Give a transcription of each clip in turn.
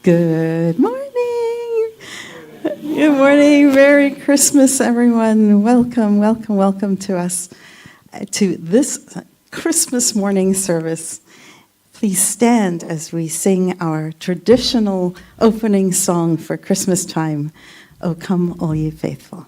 Good morning. Good morning. Merry Christmas, everyone. Welcome, welcome, welcome to us, to this Christmas morning service. Please stand as we sing our traditional opening song for Christmas time, O Come All Ye Faithful.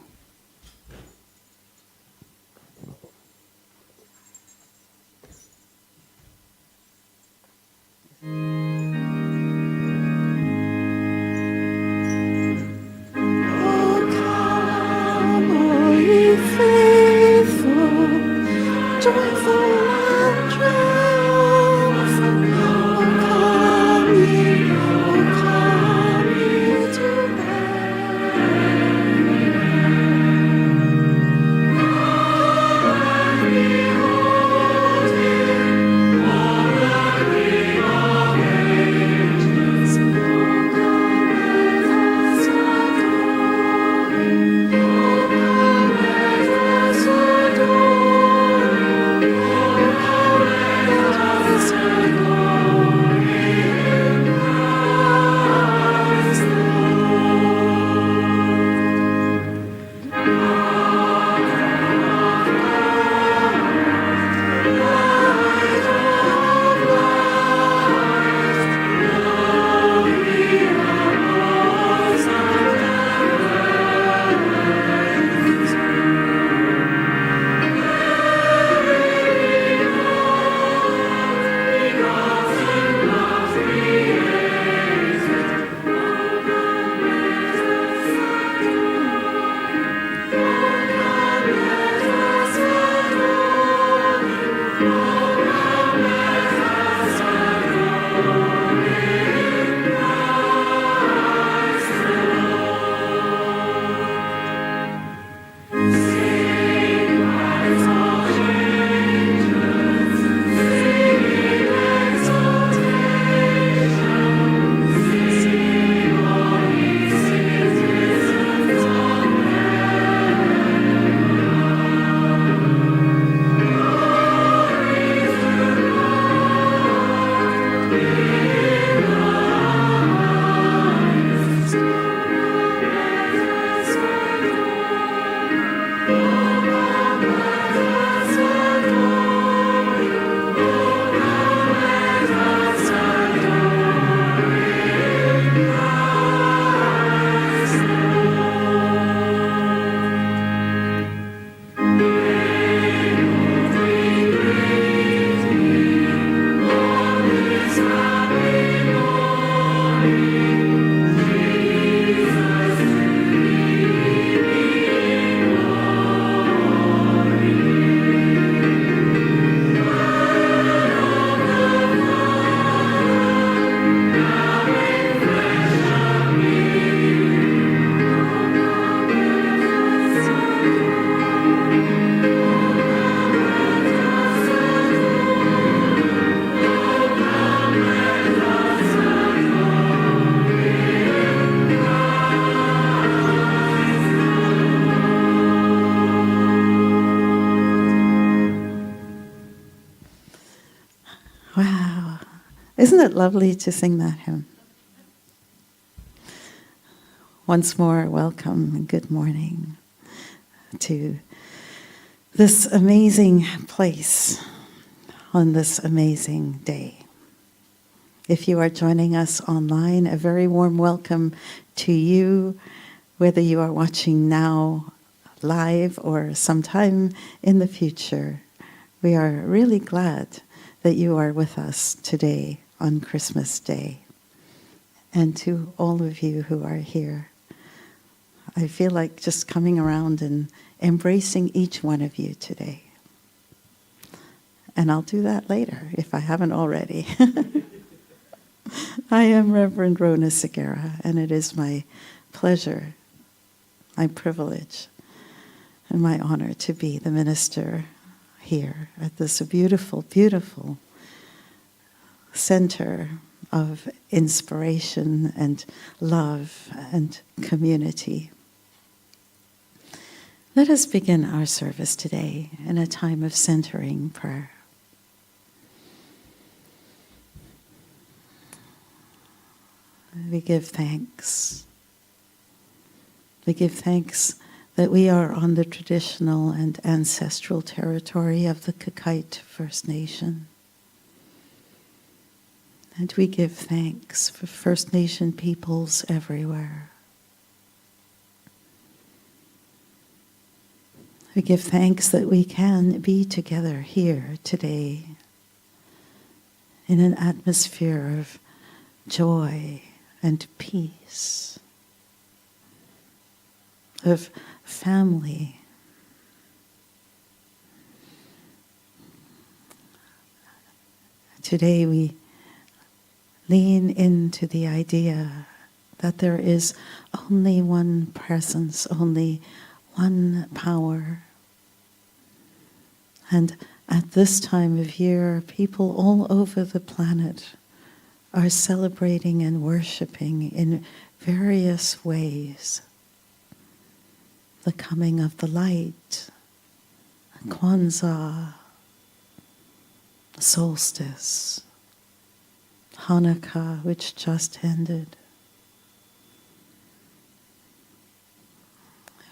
Wow. Isn't it lovely to sing that hymn? Once more, welcome and good morning to this amazing place on this amazing day. If you are joining us online, a very warm welcome to you, whether you are watching now live or sometime in the future. We are really glad that you are with us today on Christmas Day. And to all of you who are here, I feel like just coming around and embracing each one of you today. and I'll do that later if I haven't already. I am Reverend Rona Segura, and it is my pleasure, my privilege, and my honor to be the minister here at this beautiful, beautiful center of inspiration and love and community. Let us begin our service today in a time of centering prayer. We give thanks. We give thanks that we are on the traditional and ancestral territory of the Kakite First Nation. And we give thanks for First Nation peoples everywhere. We give thanks that we can be together here today in an atmosphere of joy and peace, of family. Today we lean into the idea that there is only one presence, only one power. And at this time of year, people all over the planet are celebrating and worshiping in various ways the coming of the light, Kwanzaa, solstice, Hanukkah, which just ended.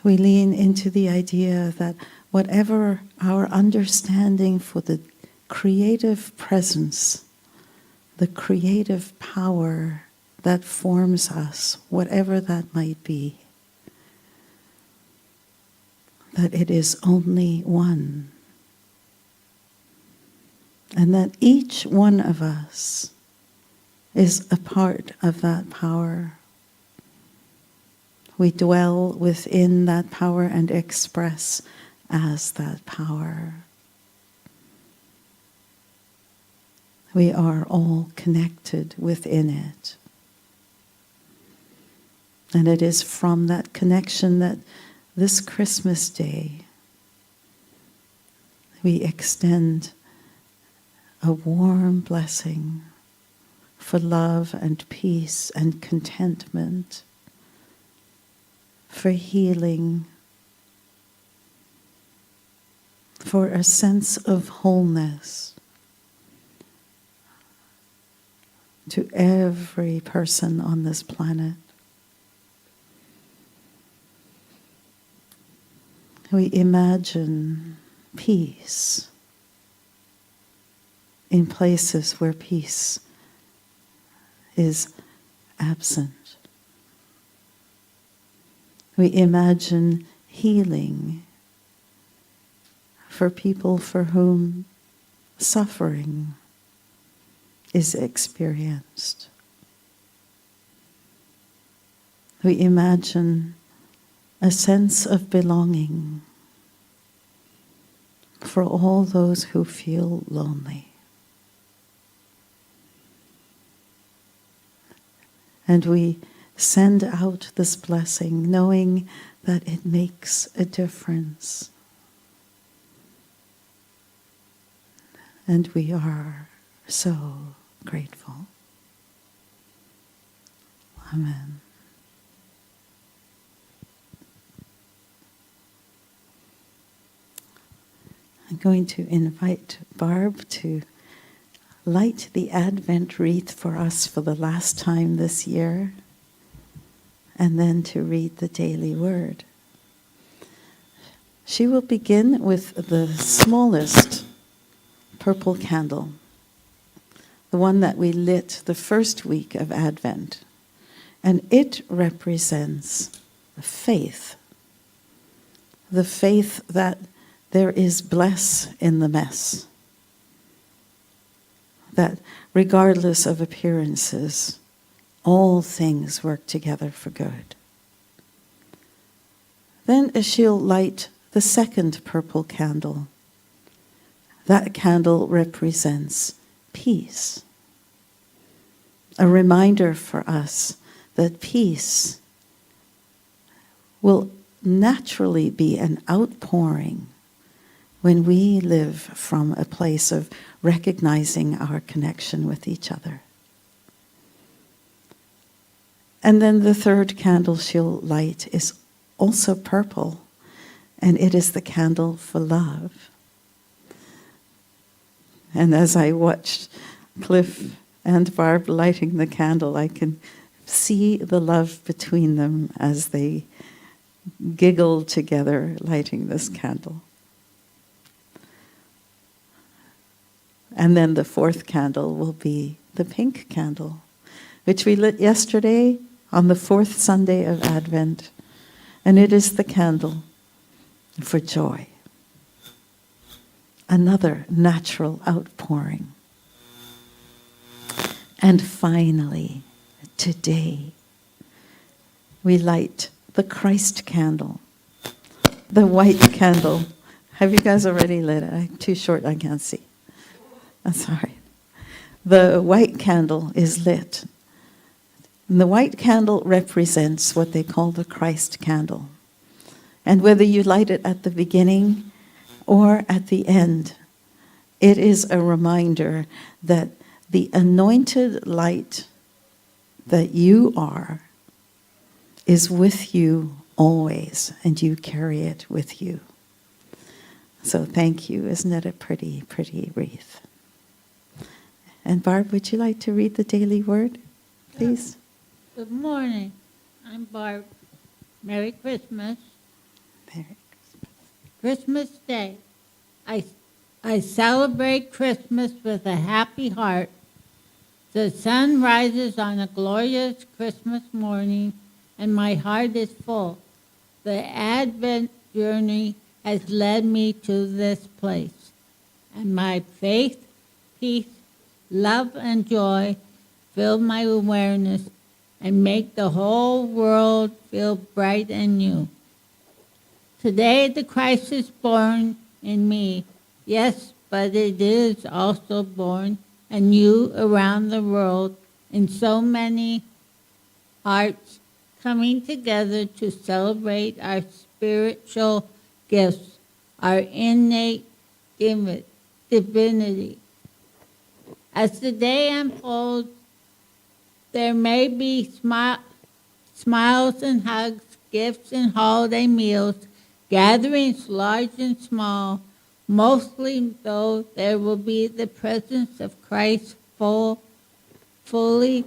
We lean into the idea that whatever our understanding for the creative presence, the creative power that forms us, whatever that might be, that it is only one. And that each one of us is a part of that power. We dwell within that power and express as that power. We are all connected within it. And it is from that connection that this Christmas Day we extend a warm blessing for love and peace and contentment, for healing, for a sense of wholeness to every person on this planet. We imagine peace in places where peace is absent. We imagine healing for people for whom suffering is experienced. We imagine a sense of belonging for all those who feel lonely. And we send out this blessing knowing that it makes a difference. And we are so grateful. Amen. I'm going to invite Barb to light the Advent wreath for us for the last time this year, and then to read the daily word. She will begin with the smallest purple candle, the one that we lit the first week of Advent, and it represents faith, the faith that there is bless in the mess, that regardless of appearances, all things work together for good. Then she'll light the second purple candle, That candle represents peace. A reminder for us that peace will naturally be an outpouring when we live from a place of recognizing our connection with each other. And then the third candle she'll light is also purple, and it is the candle for love. And as I watched Cliff and Barb lighting the candle, I can see the love between them as they giggle together lighting this candle. And then the fourth candle will be the pink candle, which we lit yesterday on the fourth Sunday of Advent. And it is the candle for joy. Another natural outpouring. And finally, today, we light the Christ candle, the white candle. Have you guys already lit it? I'm too short, I can't see. I'm sorry. The white candle is lit. And the white candle represents what they call the Christ candle. And whether you light it at the beginning or at the end, it is a reminder that the anointed light that you are is with you always, and you carry it with you. So thank you. Isn't it a pretty, pretty wreath? And Barb, would you like to read the daily word, please? Good morning. I'm Barb. Merry Christmas. Merry Christmas Day. I celebrate Christmas with a happy heart. The sun rises on a glorious Christmas morning, and my heart is full. The Advent journey has led me to this place, and my faith, peace, love, and joy fill my awareness and make the whole world feel bright and new. Today the Christ is born in me, yes, but it is also born anew around the world in so many hearts coming together to celebrate our spiritual gifts, our innate divinity. As the day unfolds, there may be smiles and hugs, gifts and holiday meals, gatherings large and small. Mostly, though, there will be the presence of Christ fully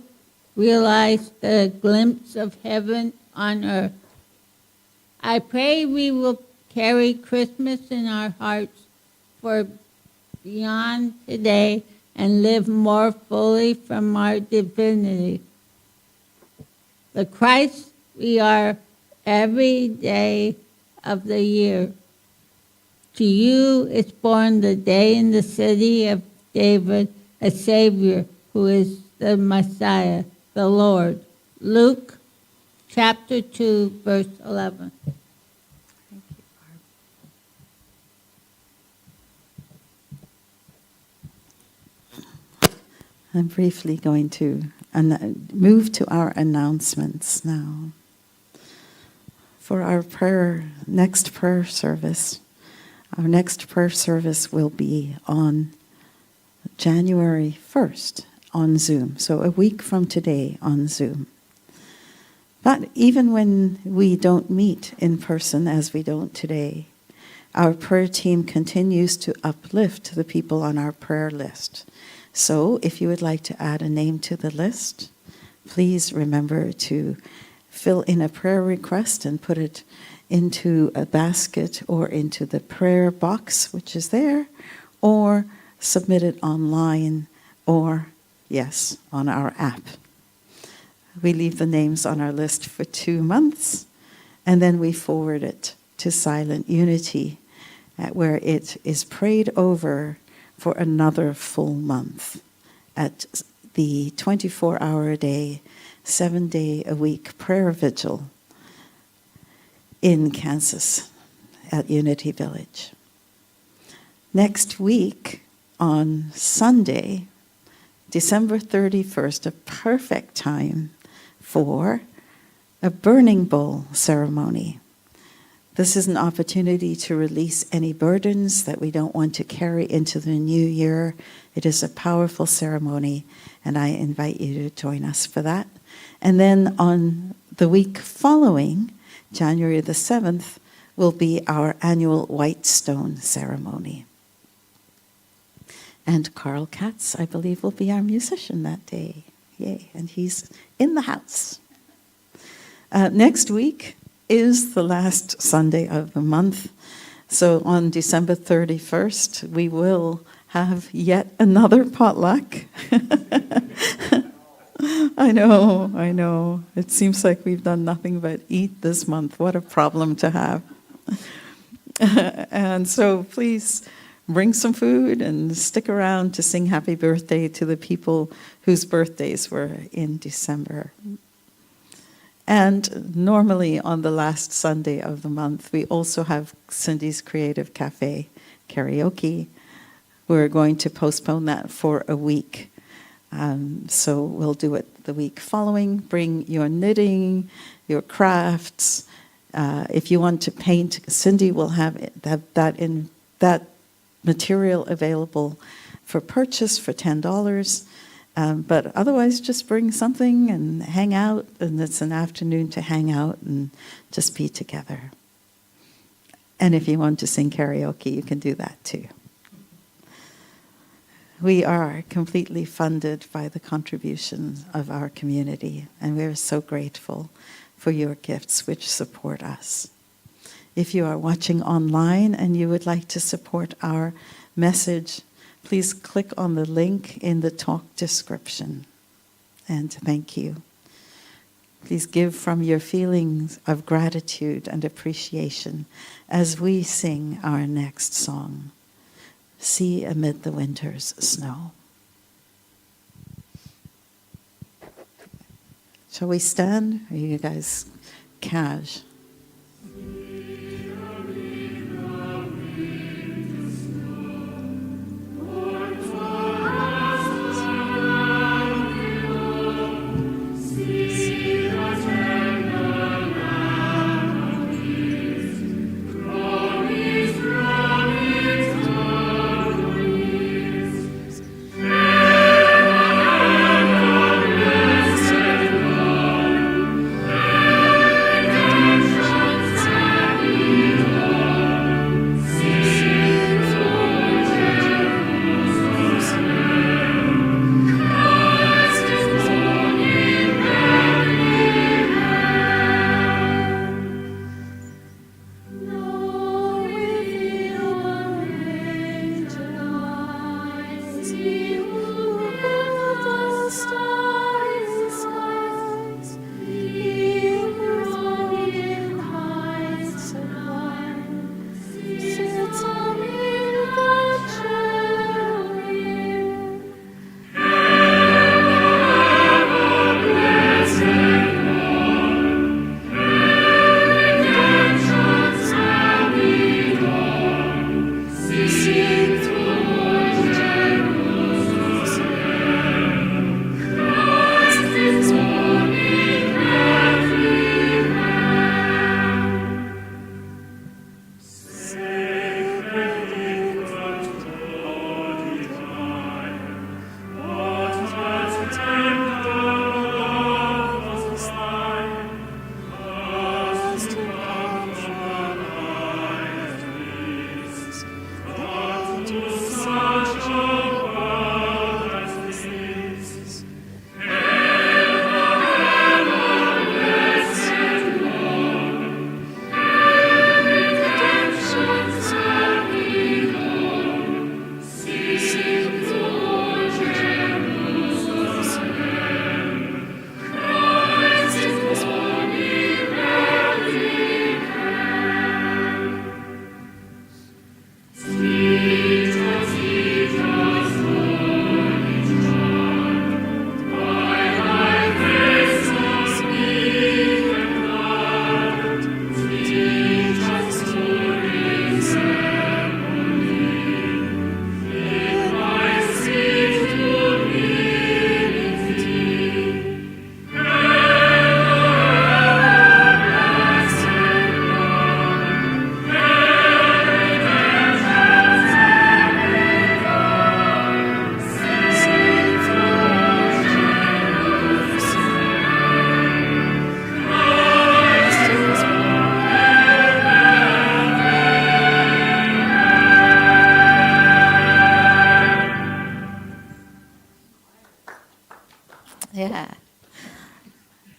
realized, the glimpse of heaven on earth. I pray we will carry Christmas in our hearts for beyond today and live more fully from our divinity. The Christ we are every day of the year. To you is born the day in the city of David, a Savior who is the Messiah, the Lord. Luke chapter 2, verse 11. Thank you, Barb. I'm briefly going to move to our announcements now. For our next prayer service, our next prayer service will be on January 1st on Zoom, so a week from today on Zoom. But even when we don't meet in person, as we don't today, our prayer team continues to uplift the people on our prayer list. So if you would like to add a name to the list, please remember to fill in a prayer request and put it into a basket or into the prayer box, which is there, or submit it online or, yes, on our app. We leave the names on our list for 2 months, and then we forward it to Silent Unity, where it is prayed over for another full month at the 24-hour-a-day, 7-day-a-week prayer vigil in Kansas at Unity Village. Next week, on Sunday, December 31st, a perfect time for a burning bowl ceremony. This is an opportunity to release any burdens that we don't want to carry into the new year. It is a powerful ceremony, and I invite you to join us for that. And then on the week following, January the 7th, will be our annual White Stone ceremony. And Carl Katz, I believe, will be our musician that day. Yay, and he's in the house. Next week is the last Sunday of the month. So on December 31st, we will have yet another potluck. I know. It seems like we've done nothing but eat this month. What a problem to have. And so please bring some food and stick around to sing happy birthday to the people whose birthdays were in December. And normally on the last Sunday of the month, we also have Cindy's Creative Cafe karaoke. We're going to postpone that for a week. So we'll do it the week following. Bring your knitting, your crafts. If you want to paint, Cindy will have that material available for purchase for $10. But otherwise, just bring something and hang out. And it's an afternoon to hang out and just be together. And if you want to sing karaoke, you can do that too. We are completely funded by the contributions of our community, and we're so grateful for your gifts which support us. If you are watching online and you would like to support our message, please click on the link in the talk description. And thank you. Please give from your feelings of gratitude and appreciation as we sing our next song, See Amid the Winter's Snow. Shall we stand? Or are you guys cash?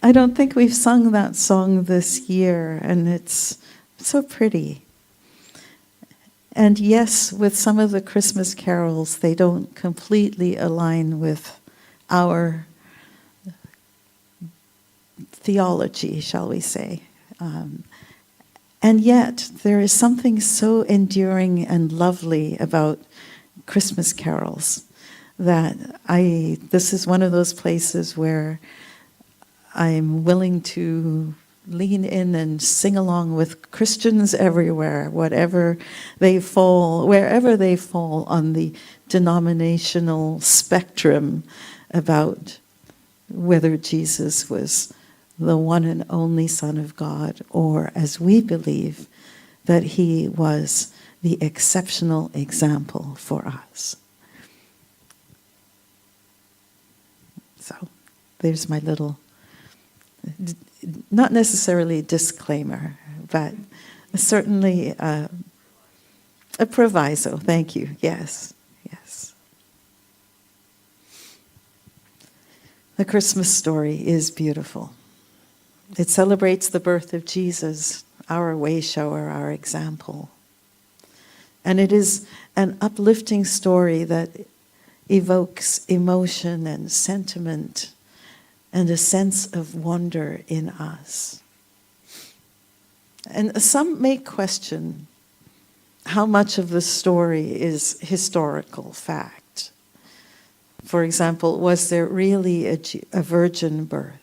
I don't think we've sung that song this year, and it's so pretty. And yes, with some of the Christmas carols, they don't completely align with our theology, shall we say. And yet, there is something so enduring and lovely about Christmas carols that this is one of those places where I'm willing to lean in and sing along with Christians everywhere, wherever they fall on the denominational spectrum about whether Jesus was the one and only Son of God, or as we believe, that he was the exceptional example for us. So there's my little, not necessarily disclaimer, but certainly a proviso. Thank you. Yes, yes. The Christmas story is beautiful. It celebrates the birth of Jesus, our way shower, our example. And it is an uplifting story that evokes emotion and sentiment and a sense of wonder in us. And some may question how much of the story is historical fact. For example, was there really a virgin birth?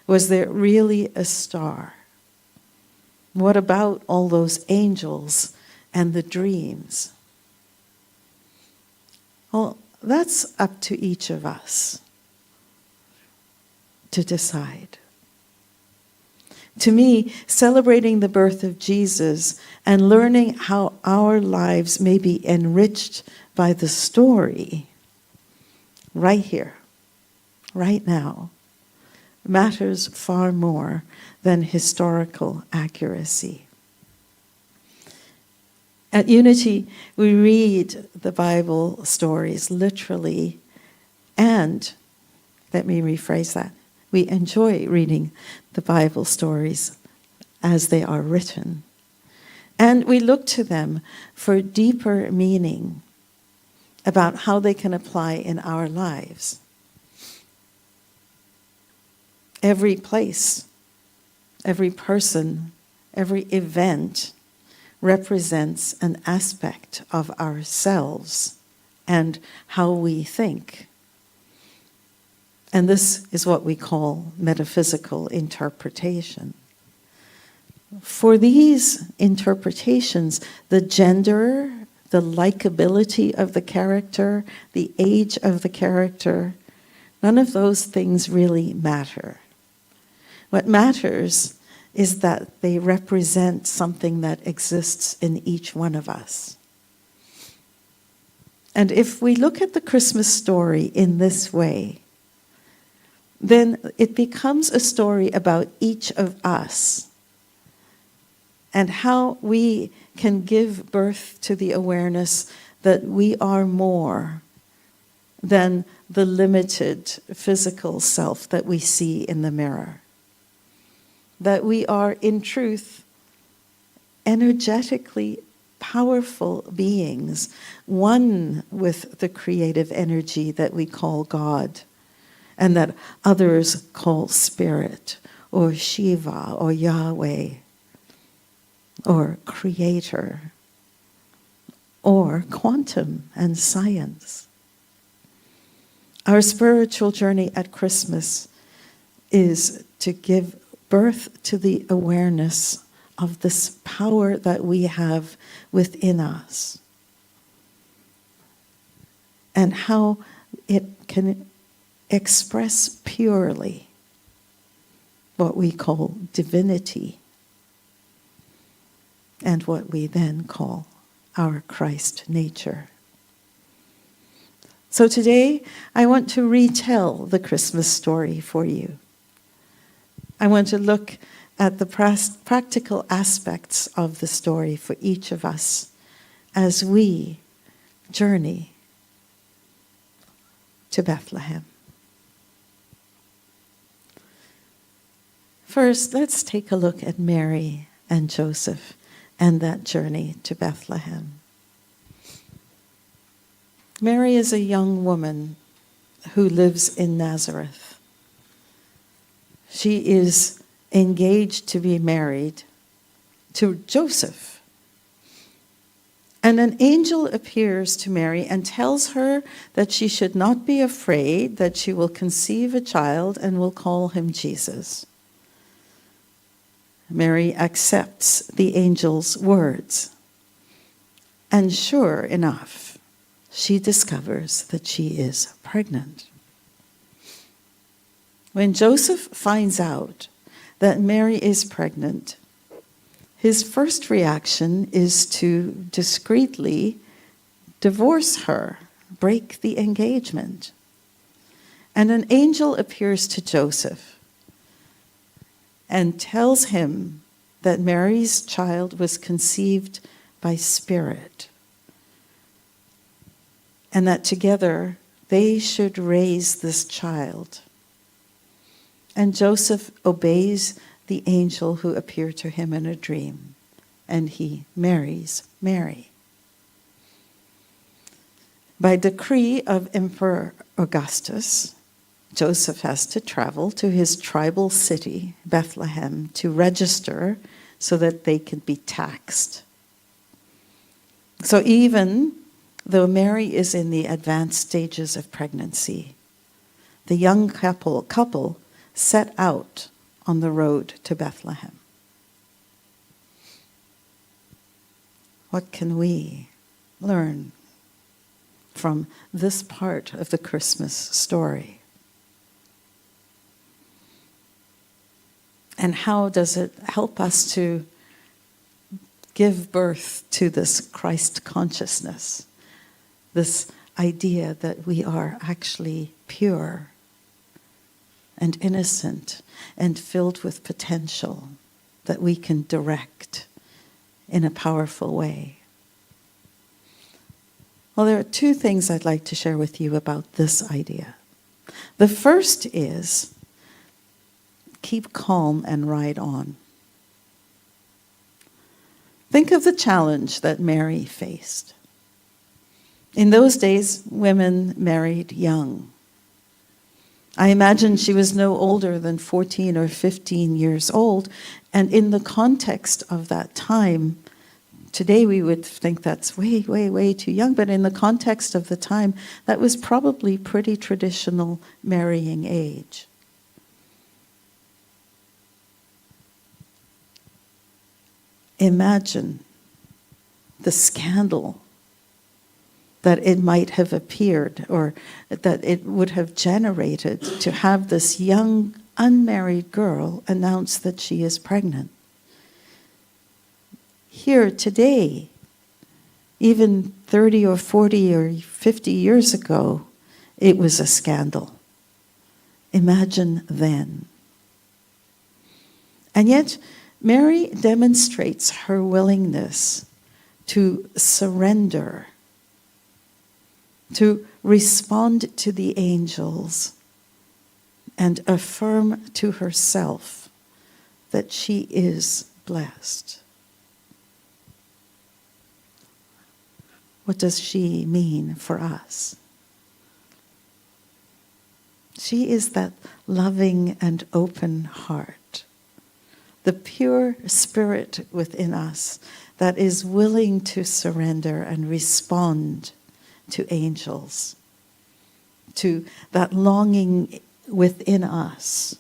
Was there really a star? What about all those angels and the dreams? Well, that's up to each of us to decide. To me, celebrating the birth of Jesus and learning how our lives may be enriched by the story right here, right now, matters far more than historical accuracy. At Unity, we read the Bible stories literally, and, let me rephrase that, we enjoy reading the Bible stories as they are written. And we look to them for deeper meaning about how they can apply in our lives. Every place, every person, every event represents an aspect of ourselves and how we think. And this is what we call metaphysical interpretation. For these interpretations, the gender, the likability of the character, the age of the character, none of those things really matter. What matters is that they represent something that exists in each one of us. And if we look at the Christmas story in this way, then it becomes a story about each of us and how we can give birth to the awareness that we are more than the limited physical self that we see in the mirror. That we are, in truth, energetically powerful beings, one with the creative energy that we call God, and that others call Spirit, or Shiva, or Yahweh, or Creator, or quantum and science. Our spiritual journey at Christmas is to give birth to the awareness of this power that we have within us and how it can express purely what we call divinity and what we then call our Christ nature. So today, I want to retell the Christmas story for you. I want to look at the practical aspects of the story for each of us as we journey to Bethlehem. First, let's take a look at Mary and Joseph and that journey to Bethlehem. Mary is a young woman who lives in Nazareth. She is engaged to be married to Joseph. And an angel appears to Mary and tells her that she should not be afraid, that she will conceive a child and will call him Jesus. Mary accepts the angel's words. And sure enough, she discovers that she is pregnant. When Joseph finds out that Mary is pregnant, his first reaction is to discreetly divorce her, break the engagement. And an angel appears to Joseph and tells him that Mary's child was conceived by spirit, and that together they should raise this child. And Joseph obeys the angel who appeared to him in a dream, and he marries Mary. By decree of Emperor Augustus, Joseph has to travel to his tribal city, Bethlehem, to register so that they can be taxed. So even though Mary is in the advanced stages of pregnancy, the young couple set out on the road to Bethlehem. What can we learn from this part of the Christmas story? And how does it help us to give birth to this Christ consciousness, this idea that we are actually pure and innocent and filled with potential that we can direct in a powerful way? Well, there are two things I'd like to share with you about this idea. The first is, keep calm and ride on. Think of the challenge that Mary faced. In those days, women married young. I imagine she was no older than 14 or 15 years old, and in the context of that time, today we would think that's way, way, way too young, but in the context of the time, that was probably pretty traditional marrying age. Imagine the scandal that it might have appeared, or that it would have generated, to have this young, unmarried girl announce that she is pregnant. Here today, even 30 or 40 or 50 years ago, it was a scandal. Imagine then. And yet, Mary demonstrates her willingness to surrender, to respond to the angels, and affirm to herself that she is blessed. What does she mean for us? She is that loving and open heart, the pure spirit within us that is willing to surrender and respond to angels, to that longing within us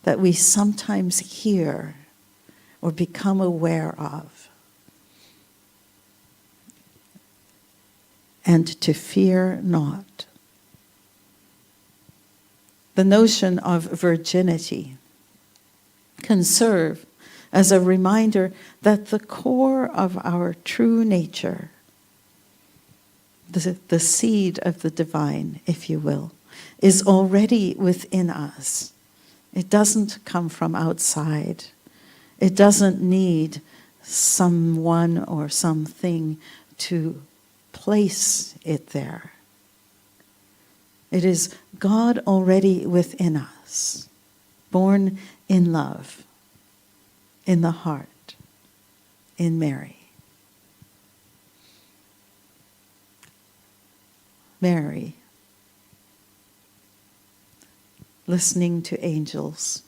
that we sometimes hear or become aware of. And to fear not. The notion of virginity can serve as a reminder that the core of our true nature, the seed of the divine, if you will, is already within us. It doesn't come from outside. It doesn't need someone or something to place it there. It is God already within us, born in love, in the heart in Mary. Mary, listening to angels,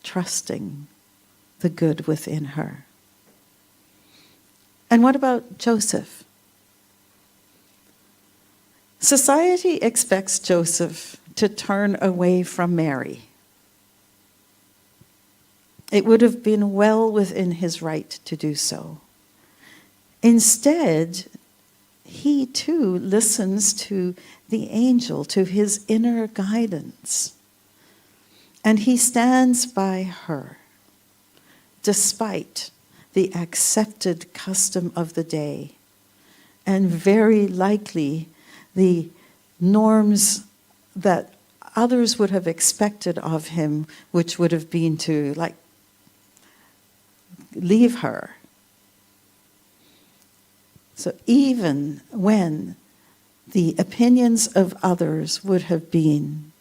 trusting the good within her. And what about Joseph? Society expects Joseph to turn away from Mary. It would have been well within his right to do so. Instead, he too listens to the angel, to his inner guidance. And he stands by her, despite the accepted custom of the day, and very likely the norms that others would have expected of him, which would have been to, leave her. So even when the opinions of others would have been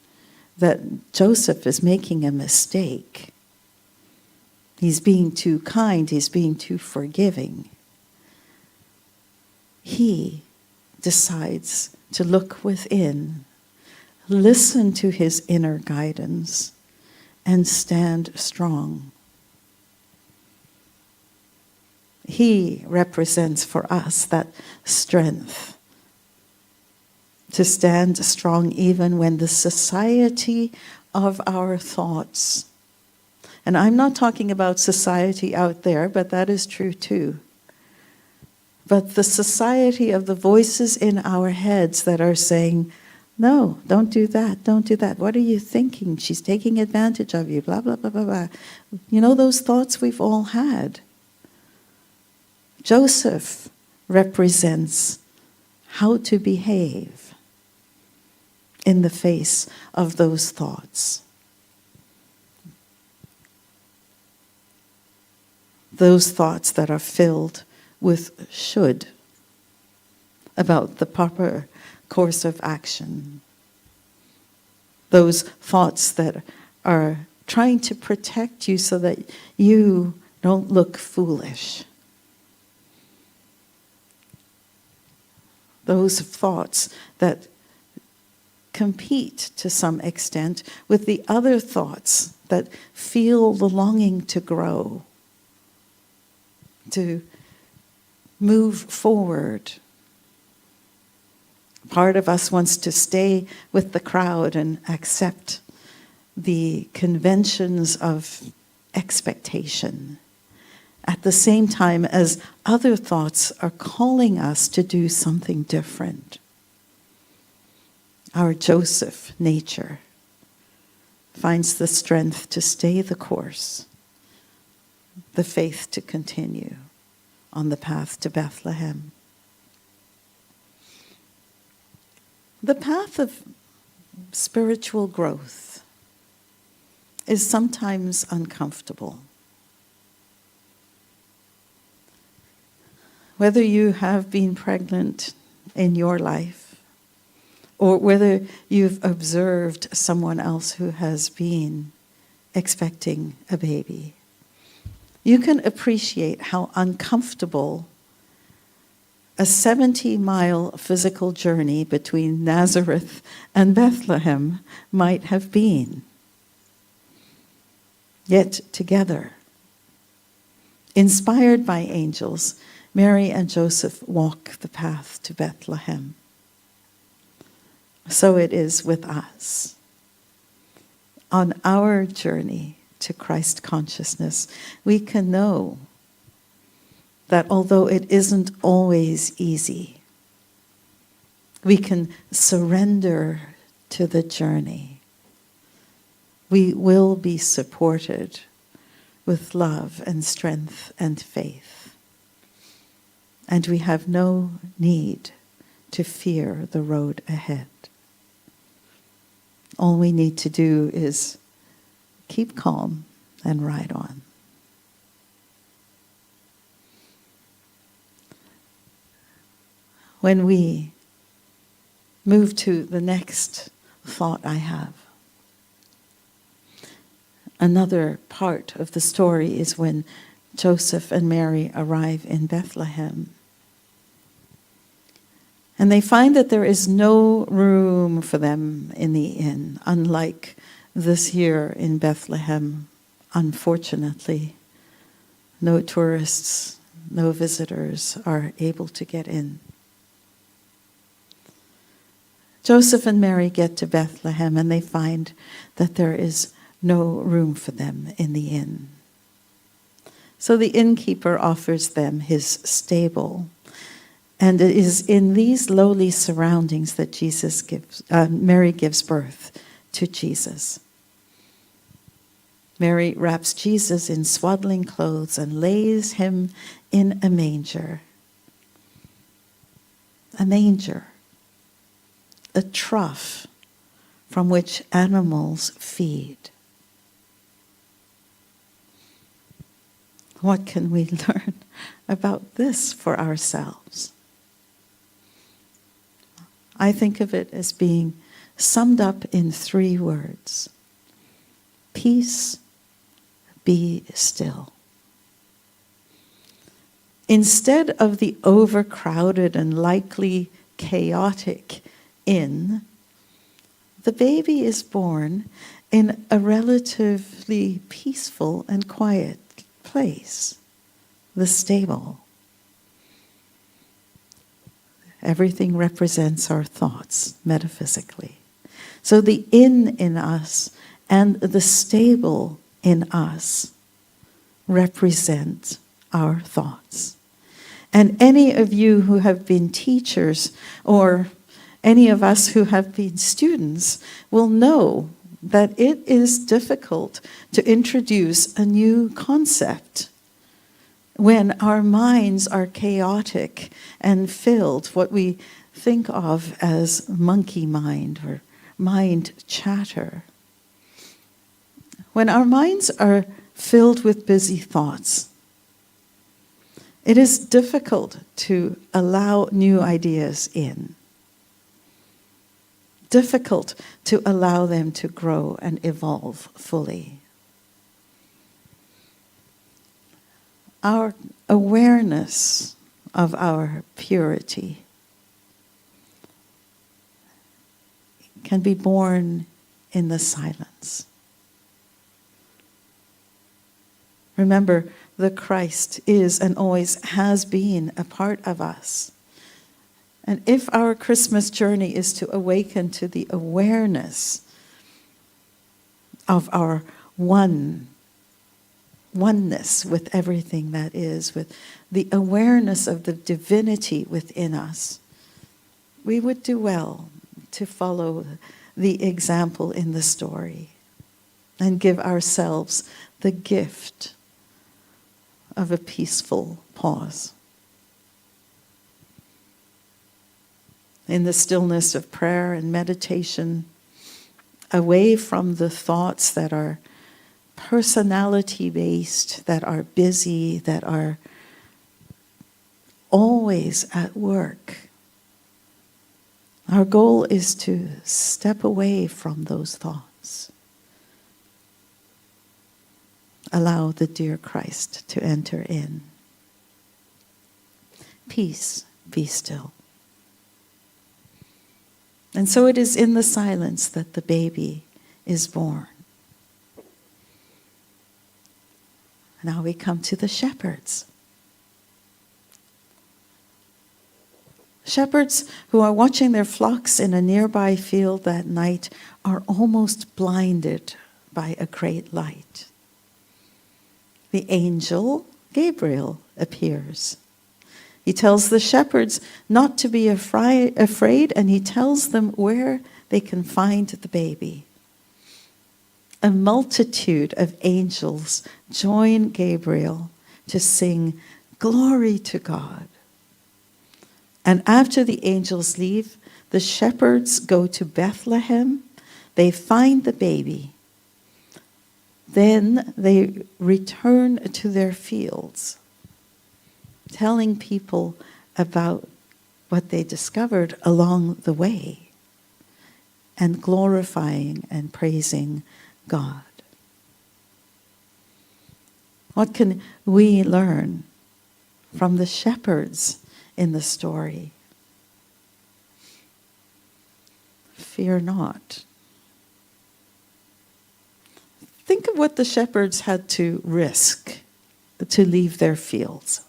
that Joseph is making a mistake, he's being too kind, he's being too forgiving, he decides to look within, listen to his inner guidance, and stand strong. He represents for us that strength to stand strong even when the society of our thoughts, and I'm not talking about society out there, but that is true too, but the society of the voices in our heads that are saying, no, don't do that, don't do that. What are you thinking? She's taking advantage of you, blah, blah, blah, blah, blah. You know those thoughts we've all had. Joseph represents how to behave in the face of those thoughts. Those thoughts that are filled with should about the proper course of action. Those thoughts that are trying to protect you so that you don't look foolish. Those thoughts that compete to some extent with the other thoughts that feel the longing to grow, to move forward. Part of us wants to stay with the crowd and accept the conventions of expectation, at the same time as other thoughts are calling us to do something different. Our Joseph nature finds the strength to stay the course, the faith to continue on the path to Bethlehem. The path of spiritual growth is sometimes uncomfortable. Whether you have been pregnant in your life, or whether you've observed someone else who has been expecting a baby, you can appreciate how uncomfortable a 70-mile physical journey between Nazareth and Bethlehem might have been. Yet together, inspired by angels, Mary and Joseph walk the path to Bethlehem. So it is with us. On our journey to Christ consciousness, we can know that although it isn't always easy, we can surrender to the journey. We will be supported with love and strength and faith. And we have no need to fear the road ahead. All we need to do is keep calm and ride on. When we move to the next thought I have, Another part of the story is when Joseph and Mary arrive in Bethlehem. And they find that there is no room for them in the inn, unlike this year in Bethlehem, unfortunately. No tourists, no visitors are able to get in. Joseph and Mary get to Bethlehem and they find that there is no room for them in the inn. So the innkeeper offers them his stable. And it is in these lowly surroundings that Mary gives birth to Jesus. Mary wraps Jesus in swaddling clothes and lays him in a manger. A manger, a trough from which animals feed. What can we learn about this for ourselves? I think of it as being summed up in 3 words. Peace, be still. Instead of the overcrowded and likely chaotic inn, the baby is born in a relatively peaceful and quiet place, the stable. Everything represents our thoughts metaphysically. So the inn in us and the stable in us represent our thoughts. And any of you who have been teachers or any of us who have been students will know that it is difficult to introduce a new concept when our minds are chaotic and filled, what we think of as monkey mind or mind chatter. When our minds are filled with busy thoughts, it is difficult to allow new ideas in. Difficult to allow them to grow and evolve fully. Our awareness of our purity can be born in the silence. Remember, the Christ is and always has been a part of us. And if our Christmas journey is to awaken to the awareness of our oneness with everything that is, with the awareness of the divinity within us, we would do well to follow the example in the story and give ourselves the gift of a peaceful pause. In the stillness of prayer and meditation, away from the thoughts that are personality-based, that are busy, that are always at work. Our goal is to step away from those thoughts. Allow the dear Christ to enter in. Peace, be still. And so it is in the silence that the baby is born. Now we come to the shepherds. Shepherds who are watching their flocks in a nearby field that night are almost blinded by a great light. The angel Gabriel appears. He tells the shepherds not to be afraid, and he tells them where they can find the baby. A multitude of angels join Gabriel to sing glory to God. And after the angels leave, the shepherds go to Bethlehem. They find the baby. Then they return to their fields, telling people about what they discovered along the way and glorifying and praising God. What can we learn from the shepherds in the story? Fear not. Think of what the shepherds had to risk to leave their fields.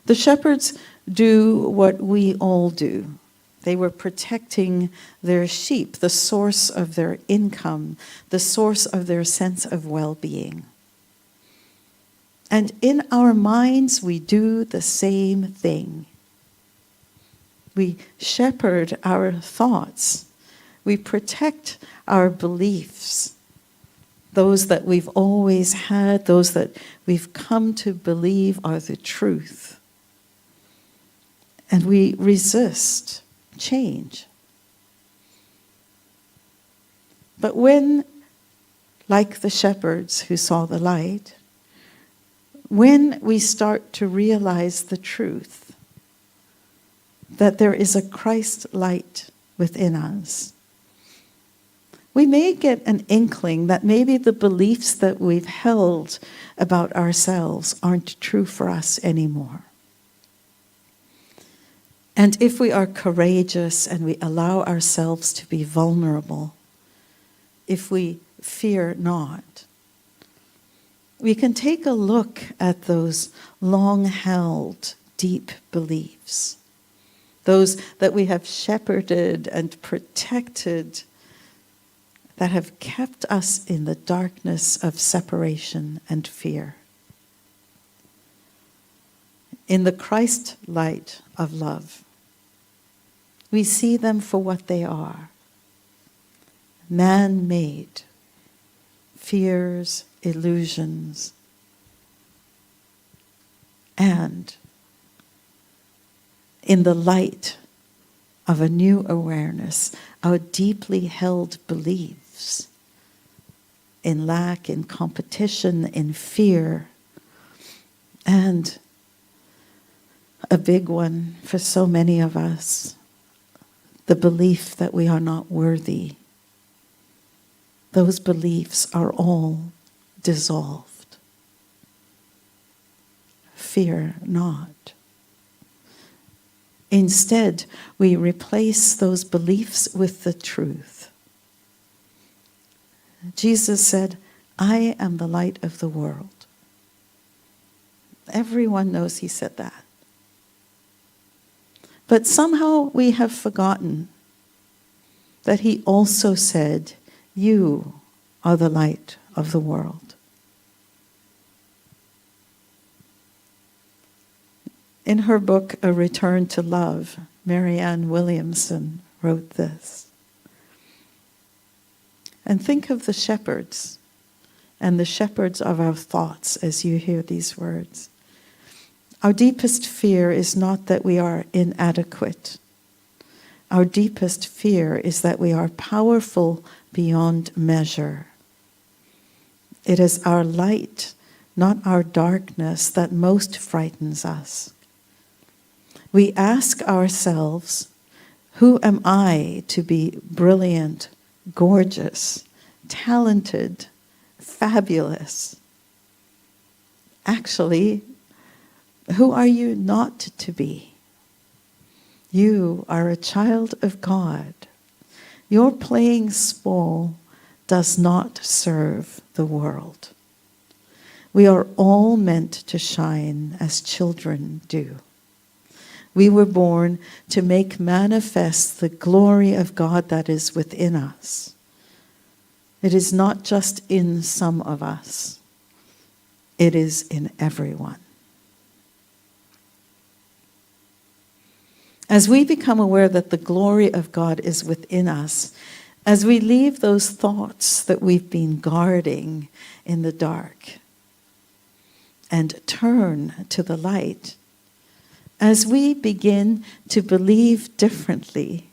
The shepherds do what we all do. They were protecting their sheep, the source of their income, the source of their sense of well-being. And in our minds, we do the same thing. We shepherd our thoughts. We protect our beliefs, those that we've always had, those that we've come to believe are the truth. And we resist change. But when, like the shepherds who saw the light, when we start to realize the truth, that there is a Christ light within us, we may get an inkling that maybe the beliefs that we've held about ourselves aren't true for us anymore. And if we are courageous and we allow ourselves to be vulnerable, if we fear not, we can take a look at those long-held, deep beliefs, those that we have shepherded and protected, that have kept us in the darkness of separation and fear. In the Christ light of love, we see them for what they are: man-made fears, illusions, and in the light of a new awareness, our deeply held beliefs in lack, in competition, in fear, and a big one for so many of us, the belief that we are not worthy. Those beliefs are all dissolved. Fear not. Instead, we replace those beliefs with the truth. Jesus said, "I am the light of the world." Everyone knows he said that. But somehow we have forgotten that he also said, "You are the light of the world." In her book, A Return to Love, Marianne Williamson wrote this. And think of the shepherds and the shepherds of our thoughts as you hear these words. Our deepest fear is not that we are inadequate. Our deepest fear is that we are powerful beyond measure. It is our light, not our darkness, that most frightens us. We ask ourselves, who am I to be brilliant, gorgeous, talented, fabulous? Actually, who are you not to be? You are a child of God. Your playing small does not serve the world. We are all meant to shine as children do. We were born to make manifest the glory of God that is within us. It is not just in some of us. It is in everyone. As we become aware that the glory of God is within us, as we leave those thoughts that we've been guarding in the dark and turn to the light, as we begin to believe differently,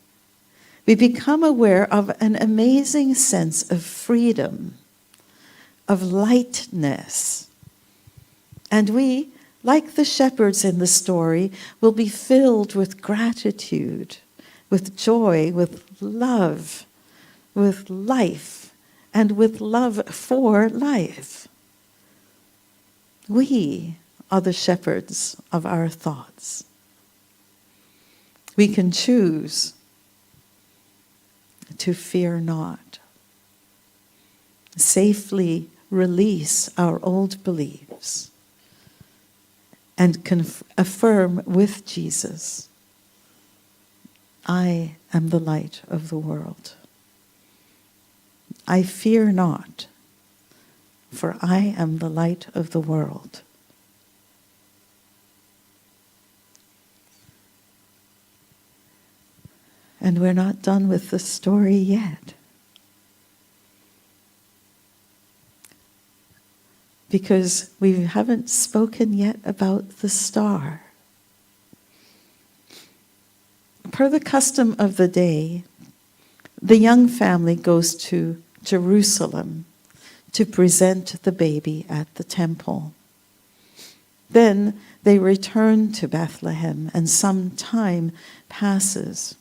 we become aware of an amazing sense of freedom, of lightness. And we, like the shepherds in the story, will be filled with gratitude, with joy, with love, with life, and with love for life. We are the shepherds of our thoughts. We can choose to fear not, safely release our old beliefs, and affirm with Jesus, I am the light of the world. I fear not, for I am the light of the world. And we're not done with the story yet. Because we haven't spoken yet about the star. Per the custom of the day, the young family goes to Jerusalem to present the baby at the temple. Then they return to Bethlehem, and some time passes.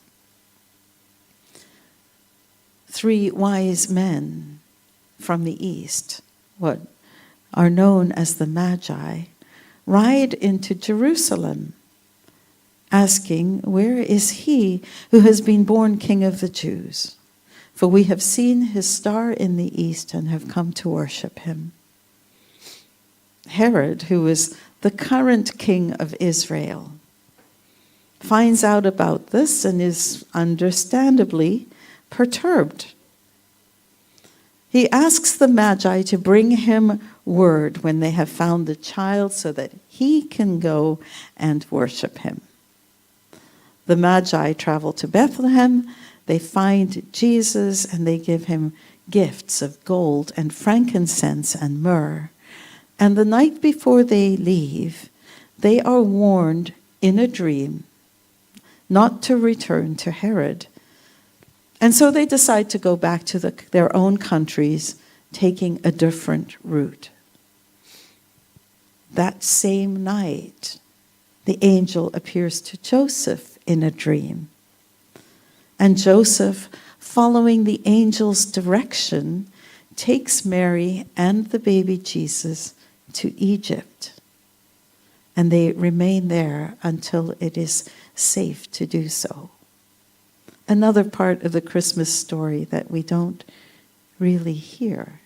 3 wise men from the east, what are known as the Magi, ride into Jerusalem, asking, where is he who has been born King of the Jews? For we have seen his star in the east and have come to worship him. Herod, who is the current king of Israel, finds out about this and is understandably perturbed. He asks the Magi to bring him word when they have found the child so that he can go and worship him. The Magi travel to Bethlehem, they find Jesus, and they give him gifts of gold and frankincense and myrrh. And the night before they leave, they are warned in a dream not to return to Herod. And so they decide to go back to their own countries, taking a different route. That same night, the angel appears to Joseph in a dream. And Joseph, following the angel's direction, takes Mary and the baby Jesus to Egypt. And they remain there until it is safe to do so. Another part of the Christmas story that we don't really hear.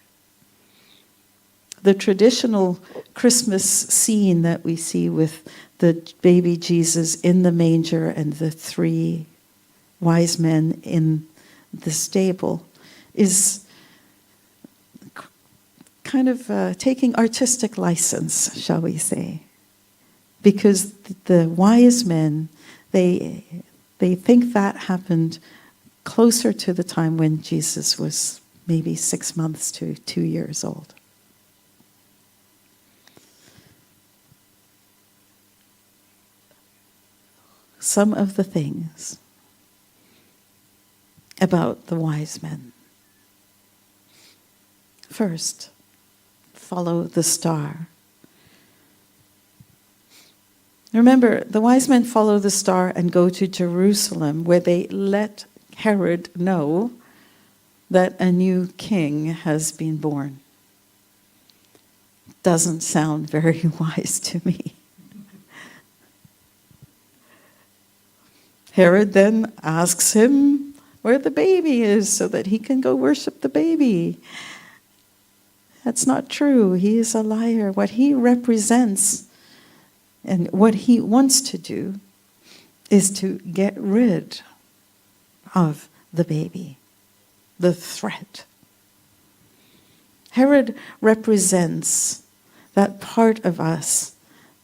The traditional Christmas scene that we see with the baby Jesus in the manger and the 3 wise men in the stable is kind of taking artistic license, shall we say. Because the wise men, they think that happened closer to the time when Jesus was maybe 6 months to 2 years old. Some of the things about the wise men. First, follow the star. Remember, the wise men follow the star and go to Jerusalem, where they let Herod know that a new king has been born. Doesn't sound very wise to me. Herod then asks him where the baby is so that he can go worship the baby. That's not true. He is a liar. What he represents and what he wants to do is to get rid of the baby, the threat. Herod represents that part of us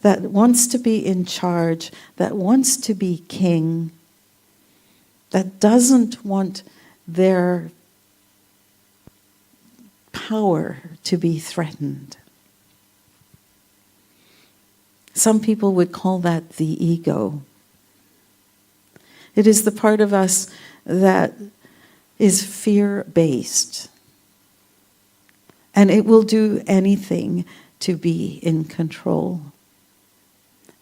that wants to be in charge, that wants to be king, that doesn't want their power to be threatened. Some people would call that the ego. It is the part of us that is fear-based. And it will do anything to be in control,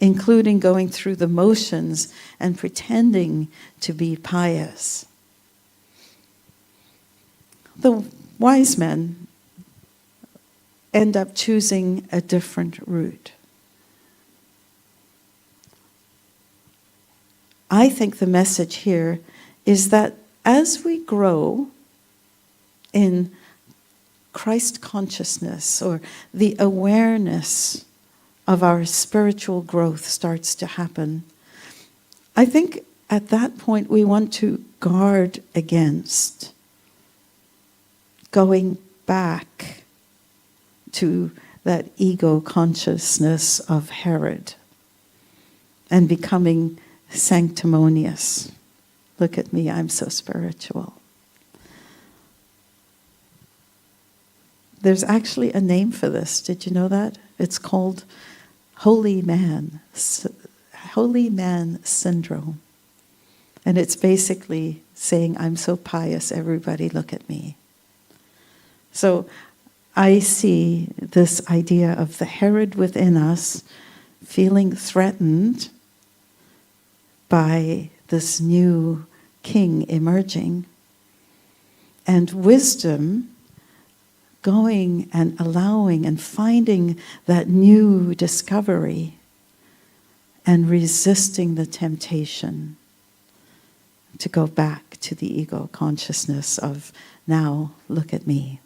including going through the motions and pretending to be pious. The wise men end up choosing a different route. I think the message here is that as we grow in Christ consciousness, or the awareness of our spiritual growth starts to happen, I think at that point we want to guard against going back to that ego consciousness of Herod and becoming sanctimonious. Look at me, I'm so spiritual. There's actually a name for this. Did you know that? It's called holy man syndrome. And it's basically saying, I'm so pious, everybody look at me. So I see this idea of the Herod within us feeling threatened by this new king emerging, and wisdom going and allowing and finding that new discovery and resisting the temptation to go back to the ego consciousness of, now look at me.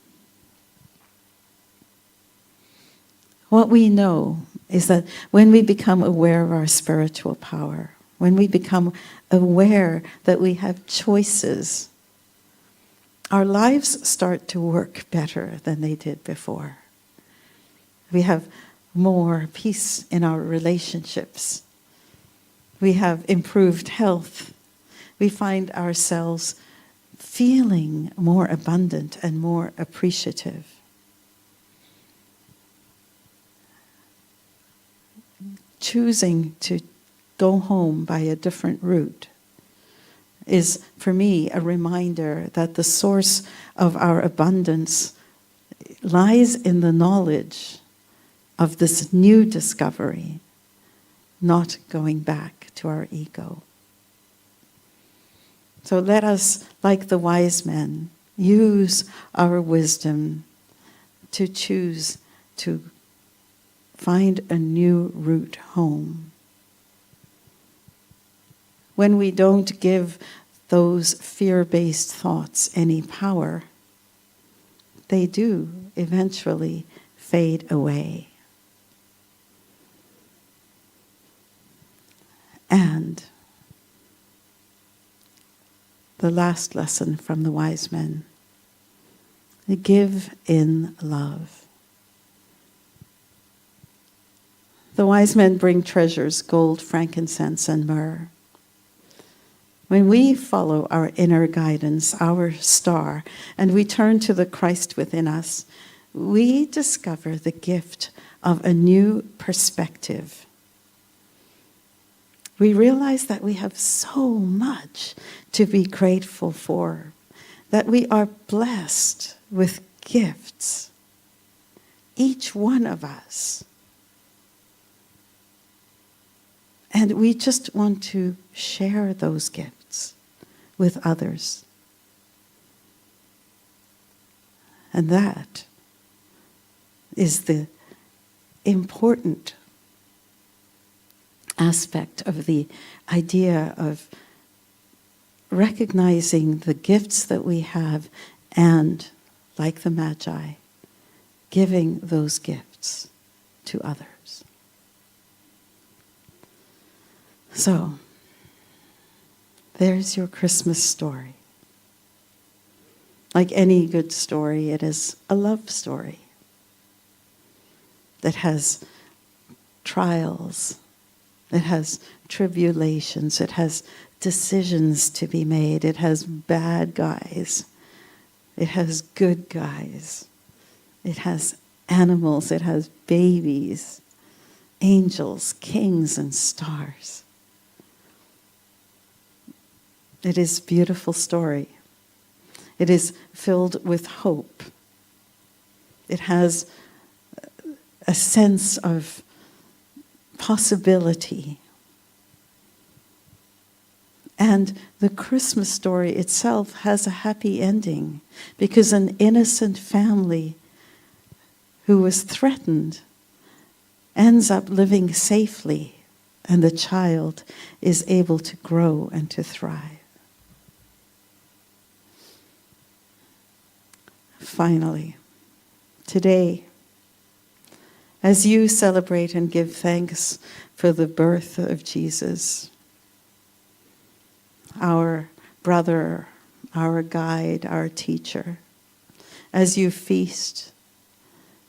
What we know is that when we become aware of our spiritual power, when we become aware that we have choices, our lives start to work better than they did before. We have more peace in our relationships. We have improved health. We find ourselves feeling more abundant and more appreciative. Choosing to go home by a different route is, for me, a reminder that the source of our abundance lies in the knowledge of this new discovery, not going back to our ego. So let us, like the wise men, use our wisdom to choose to find a new route home. When we don't give those fear-based thoughts any power, they do eventually fade away. And the last lesson from the wise men, give in love. The wise men bring treasures, gold, frankincense, and myrrh. When we follow our inner guidance, our star, and we turn to the Christ within us, we discover the gift of a new perspective. We realize that we have so much to be grateful for, that we are blessed with gifts, each one of us. And we just want to share those gifts with others. And that is the important aspect of the idea of recognizing the gifts that we have and, like the Magi, giving those gifts to others. So, there's your Christmas story. Like any good story, it is a love story that has trials, it has tribulations, it has decisions to be made, it has bad guys, it has good guys, it has animals, it has babies, angels, kings, and stars. It is a beautiful story. It is filled with hope. It has a sense of possibility. And the Christmas story itself has a happy ending because an innocent family who was threatened ends up living safely, and the child is able to grow and to thrive. Finally, today, as you celebrate and give thanks for the birth of Jesus, our brother, our guide, our teacher, as you feast,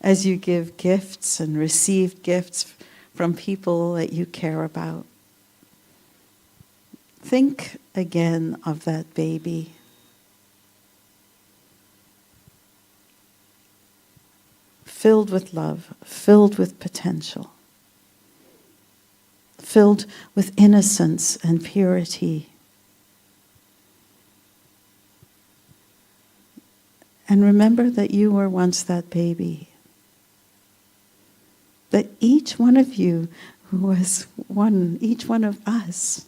as you give gifts and receive gifts from people that you care about, think again of that baby. Filled with love, filled with potential, filled with innocence and purity. And remember that you were once that baby. That each one of you each one of us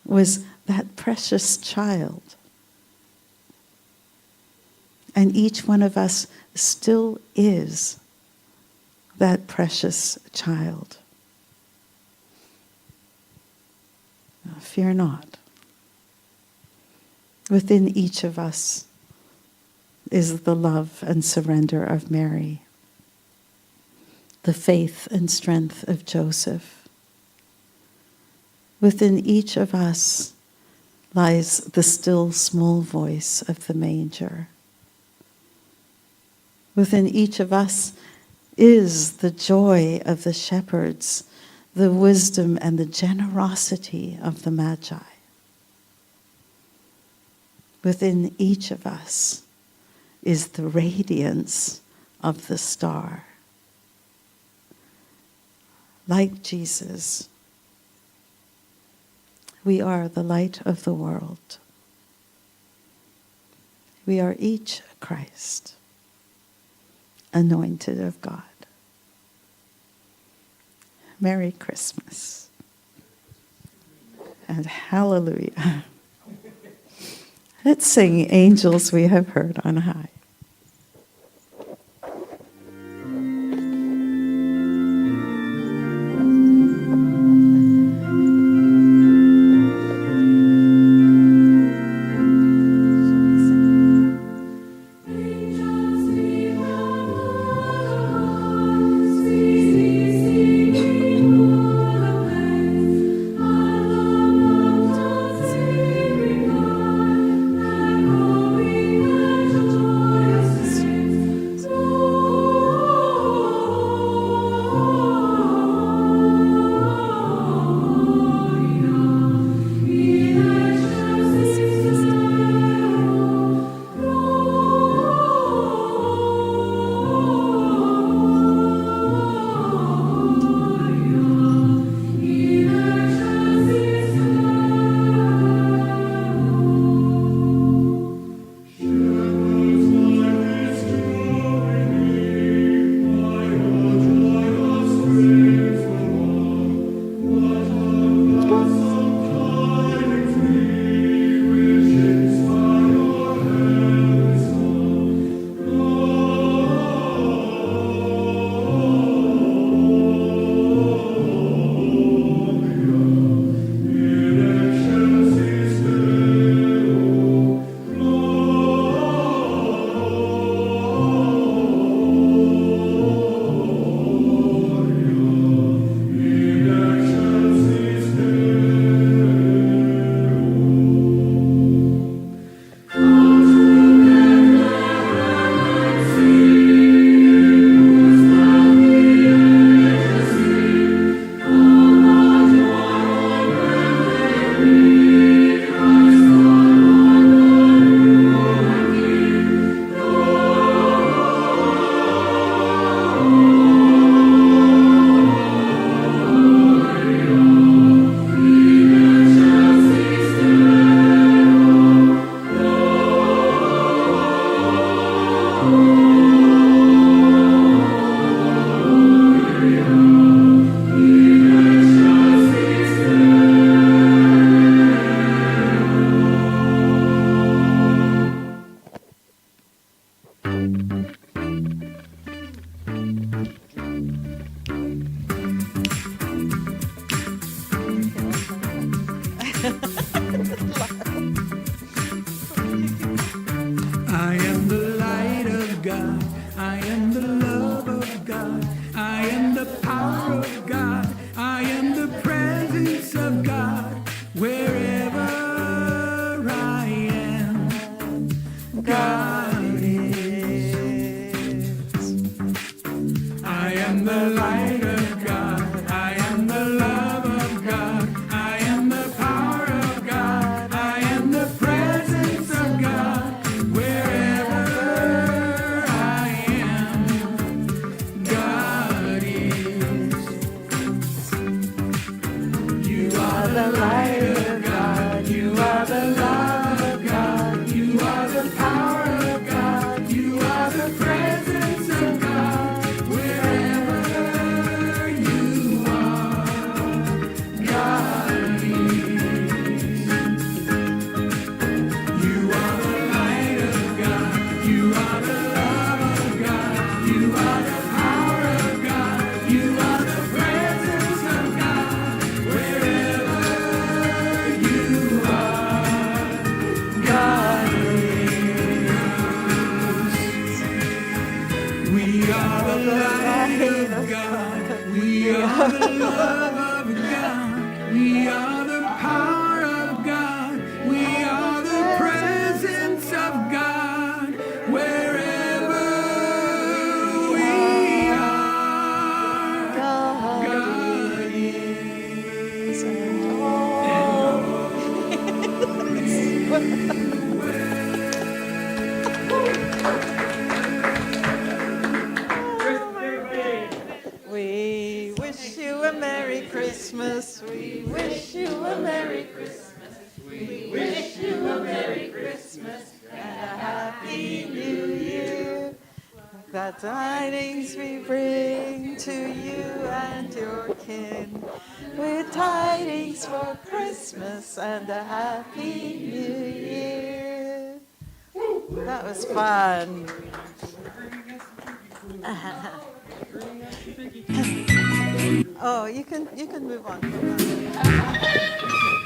was that precious child. And each one of us still is that precious child. Fear not. Within each of us is the love and surrender of Mary, the faith and strength of Joseph. Within each of us lies the still small voice of the manger. Within each of us is the joy of the shepherds, the wisdom and the generosity of the Magi. Within each of us is the radiance of the star. Like Jesus, we are the light of the world. We are each Christ, anointed of God. Merry Christmas and hallelujah. Let's sing Angels We Have Heard on High. Joy I am the light of God. I am the love of God. I am the power of God. I am the presence of God. Wherever I am, God is. I am the light of God. I am the love of God. I am the power of God. I am the presence of God. Wherever I am, God is. You are the light of God. You are the love of God. You are the power of God. You are the presence of God. Wherever you are, God is. You are the light of God. You are the love of God. You are the power of God. You are the presence of God. Wherever you are, God is. We are the light of God. We are the love of God. We are the power of God. We are the presence of God. Wherever we are, God is. We wish you a Merry Christmas. We wish you a Merry Christmas. We wish you a Merry Christmas and a Happy New Year. The tidings we bring to you and your kin, with tidings for Christmas and a Happy New Year. That was fun. Oh, you can move on.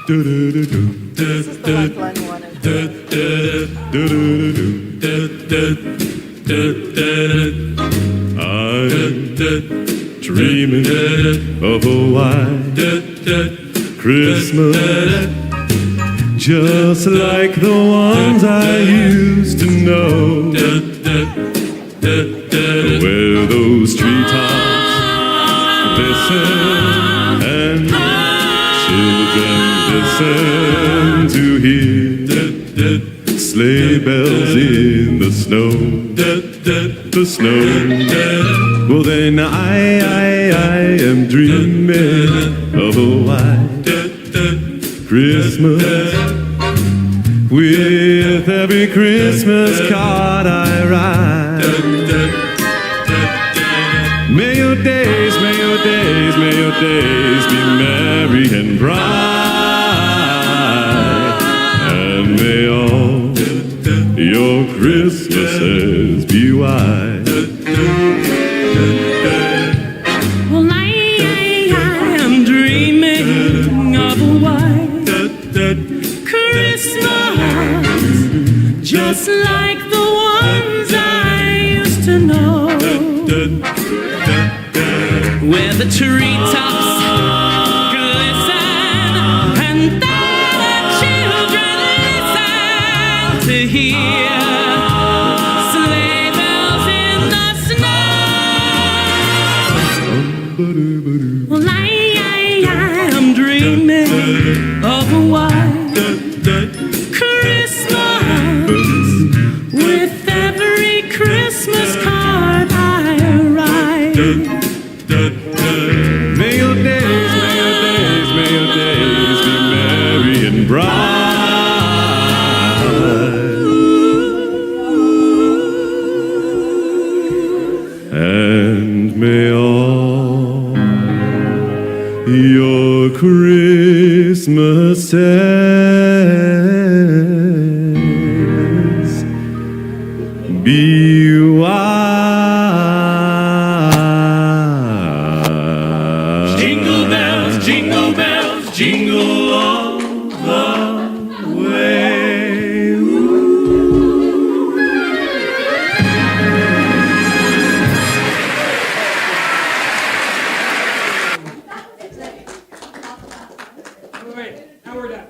This is the one Glenn wanted. I'm dreaming of a white Christmas, just like the ones I used to know, where those treetops listen and children listen to hear sleigh bells in the snow, the snow. Well then I am dreaming of a white Christmas, with every Christmas card I write. May your days, may your days, may your days be merry and bright, and may all your Christmases be white. Well, I am dreaming of a white Christmas, just like the ones I used to know, where the treetops glisten and the children listen to hear sleigh bells in the snow. Well, I am dreaming of a white Christmas, with every Christmas card I write. May your days, may your days, may your days be merry and bright, and may all your Christmases be white. Jingle bells, jingle bells, jingle all the Wait, now we're done.